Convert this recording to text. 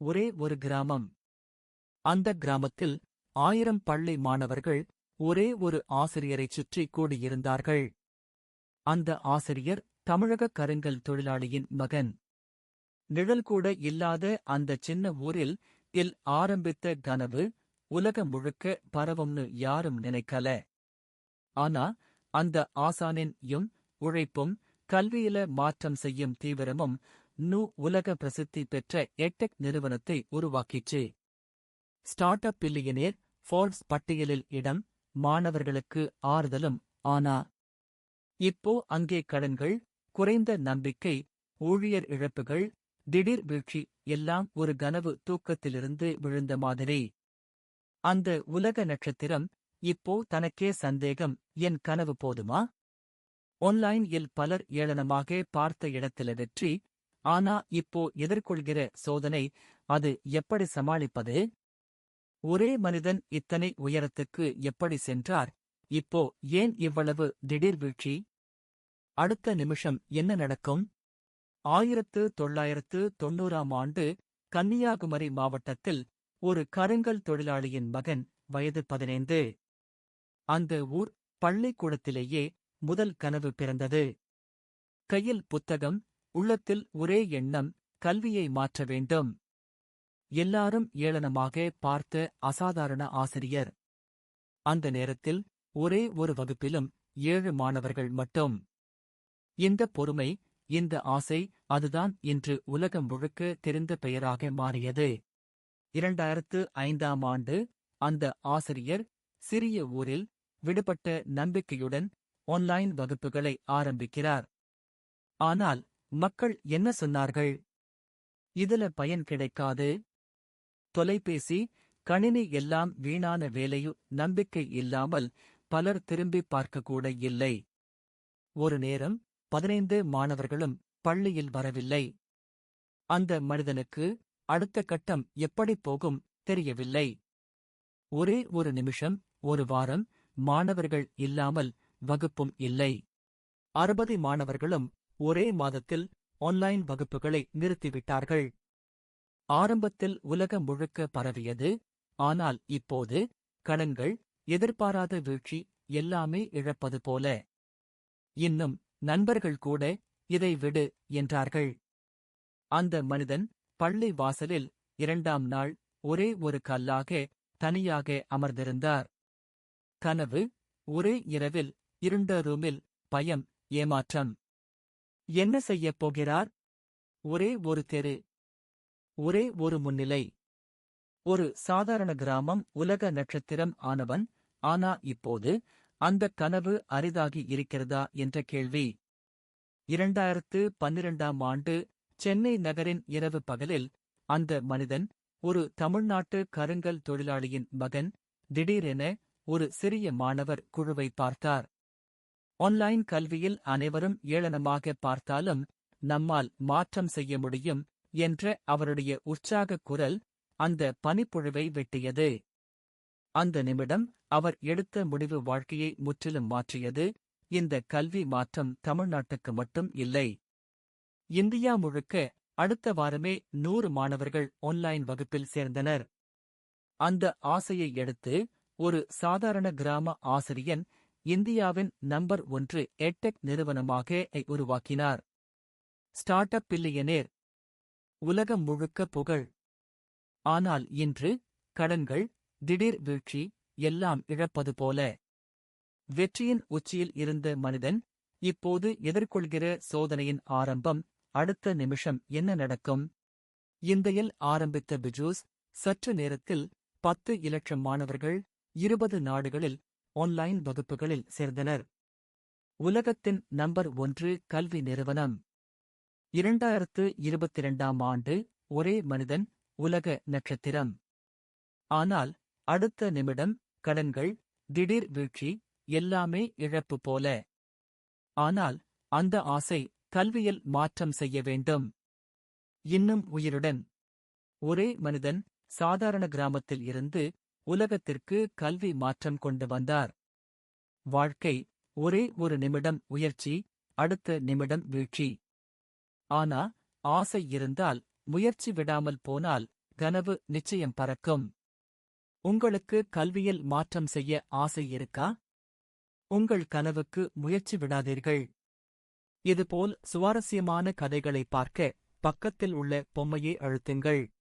ஒரே ஒரு கிராமம். அந்த கிராமத்தில் 1000 பள்ளி மாணவர்கள் ஒரே ஒரு ஆசிரியரைச் சுற்றி கூடியிருந்தார்கள். அந்த ஆசிரியர் தமிழக கருங்கல் தொழிலாளியின் மகன். நிழல் கூட இல்லாத அந்த சின்ன ஊரில் ஆரம்பித்த கனவு உலகம் முழுக்க பரவும்னு யாரும் நினைக்கல. ஆனா அந்த ஆசானின் உழைப்பும் கல்வியில மாற்றம் செய்யும் தீவிரமும் உலக பிரசித்தி பெற்ற எட்டெக் நிறுவனத்தை உருவாக்கிச்சு. ஸ்டார்ட் அப் பில்லியனேர் ஃபோர்ப்ஸ் பட்டியலில் இடம், மாணவர்களுக்கு ஆறுதலும். ஆனா இப்போ அங்கே கடன்கள், குறைந்த நம்பிக்கை, ஊழியர் இழப்புகள், திடீர் வீழ்ச்சி எல்லாம் ஒரு கனவு தூக்கத்திலிருந்து விழுந்த மாதிரி. அந்த உலக நட்சத்திரம் இப்போ தனக்கே சந்தேகம், என் கனவு போதுமா? ஆன்லைன் பலர் ஏளனமாக பார்த்த இடத்தில வெற்றி. ஆனா இப்போ எதிர்கொள்கிற சோதனை, அது எப்படி சமாளிப்பது? ஒரே மனிதன் இத்தனை உயரத்துக்கு எப்படி சென்றார்? இப்போ ஏன் இவ்வளவு திடீர் வீழ்ச்சி? அடுத்த நிமிஷம் என்ன நடக்கும்? 1990ஆம் ஆண்டு கன்னியாகுமரி மாவட்டத்தில் ஒரு கருங்கல் தொழிலாளியின் மகன், வயது 15. அந்த ஊர் பள்ளிக்கூடத்திலேயே முதல் கனவு பிறந்தது. கையில் புத்தகம், உள்ளத்தில் ஒரே எண்ணம், கல்வியை மாற்ற வேண்டும். எல்லாரும் ஏளனமாக பார்த்த அசாதாரண ஆசிரியர். அந்த நேரத்தில் ஒரே ஒரு வகுப்பிலும் 7 மாணவர்கள் மட்டும். இந்த பொறுமை, இந்த ஆசை, அதுதான் இன்று உலகம் முழுக்க தெரிந்த பெயராக மாறியது. 2005ஆம் ஆண்டு அந்த ஆசிரியர் சிறிய ஊரில் விடுபட்ட நம்பிக்கையுடன் ஆன்லைன் வகுப்புகளை ஆரம்பிக்கிறார். ஆனால் மக்கள் என்ன சொன்னார்கள்? இதுல பயன் கிடைக்காது. தொலைபேசி, கணினி எல்லாம் வீணான வேலையு. நம்பிக்கை இல்லாமல் பலர் திரும்பி பார்க்கக்கூட இல்லை. ஒரு நேரம் 15 மாணவர்களும் பள்ளியில் வரவில்லை. அந்த மனிதனுக்கு அடுத்த கட்டம் எப்படி போகும் தெரியவில்லை. ஒரே ஒரு நிமிஷம், ஒரு வாரம், மாணவர்கள் இல்லாமல் வகுப்பும் இல்லை. 60 மாணவர்களும் ஒரே மாதத்தில் ஆன்லைன் வகுப்புகளை நிறுத்திவிட்டார்கள். ஆரம்பத்தில் உலகம் முழுக்க பரவியது. ஆனால் இப்போது கடன்கள், எதிர்பாராத வீழ்ச்சி, எல்லாமே இழப்பது போல. இன்னும் நண்பர்கள் கூட இதை விடு என்றார்கள். அந்த மனிதன் பள்ளி வாசலில் 2ஆம் நாள் ஒரே ஒரு கல்லாக தனியாக அமர்ந்திருந்தார். கனவு, ஒரே இரவில், இருண்ட ரூமில், பயம், ஏமாற்றம். என்ன செய்யப் போகிறார்? ஒரே ஒரு தெரு, ஒரே ஒரு முன்னிலை. ஒரு சாதாரண கிராமம் உலக நட்சத்திரம் ஆனவன். ஆனா இப்போது அந்தக் கனவு அரிதாகி இருக்கிறதா என்ற கேள்வி. 2012ஆம் ஆண்டு சென்னை நகரின் இரவு பகலில் அந்த மனிதன், ஒரு தமிழ்நாட்டு கருங்கல் தொழிலாளியின் மகன், திடீரென ஒரு சிறிய மாணவர் குழுவை பார்த்தார். ஆன்லைன் கல்வியில் அனைவரும் ஏளனமாக பார்த்தாலும் நம்மால் மாற்றம் செய்ய முடியும் என்ற அவருடைய உற்சாகக் குரல் அந்த பனிப்புழுவை வெட்டியது. அந்த நிமிடம் அவர் எடுத்த முடிவு வாழ்க்கையை முற்றிலும் மாற்றியது. இந்த கல்வி மாற்றம் தமிழ்நாட்டுக்கு மட்டும் இல்லை, இந்தியா முழுக்க. அடுத்த வாரமே 100 மாணவர்கள் ஆன்லைன் வகுப்பில் சேர்ந்தனர். அந்த ஆசையை எடுத்து ஒரு சாதாரண கிராம ஆசிரியன் இந்தியாவின் நம்பர் 1 எட்டெக் நிறுவனமாக உருவாக்கினார். ஸ்டார்ட் அப் பில்லியனேர், உலகம் முழுக்க புகழ். ஆனால் இன்று கடன்கள், திடீர் வீழ்ச்சி, எல்லாம் இழப்பது போல. வெற்றியின் உச்சியில் இருந்த மனிதன் இப்போது எதிர்கொள்கிற சோதனையின் ஆரம்பம். அடுத்த நிமிஷம் என்ன நடக்கும்? இந்தையில் ஆரம்பித்த பிஜூஸ் சற்று நேரத்தில் 10 இலட்சம் மாணவர்கள் 20 நாடுகளில் ஆன்லைன் வகுப்புகளில் சேர்ந்தனர். உலகத்தின் நம்பர் 1 கல்வி நிறுவனம். 2022ஆம் ஆண்டு ஒரே மனிதன், உலக நட்சத்திரம். ஆனால் அடுத்த நிமிடம் கடன்கள், திடீர் வீழ்ச்சி, எல்லாமே இழப்பு போல. ஆனால் அந்த ஆசை, கல்வியில் மாற்றம் செய்ய வேண்டும். இன்னும் உயிருடன். ஒரே மனிதன் சாதாரண கிராமத்தில் இருந்து உலகத்திற்கு கல்வி மாற்றம் கொண்டு வந்தார். வாழ்க்கை, ஒரே ஒரு நிமிடம் உயர்ச்சி, அடுத்த நிமிடம் வீழ்ச்சி. ஆனா ஆசை இருந்தால், முயற்சி விடாமல் போனால் கனவு நிச்சயம் பறக்கும். உங்களுக்கு கல்வியில் மாற்றம் செய்ய ஆசை இருக்கா? உங்கள் கனவுக்கு முயற்சி விடாதீர்கள். இதுபோல் சுவாரஸ்யமான கதைகளை பார்க்க பக்கத்தில் உள்ள பொம்மையை அழுத்துங்கள்.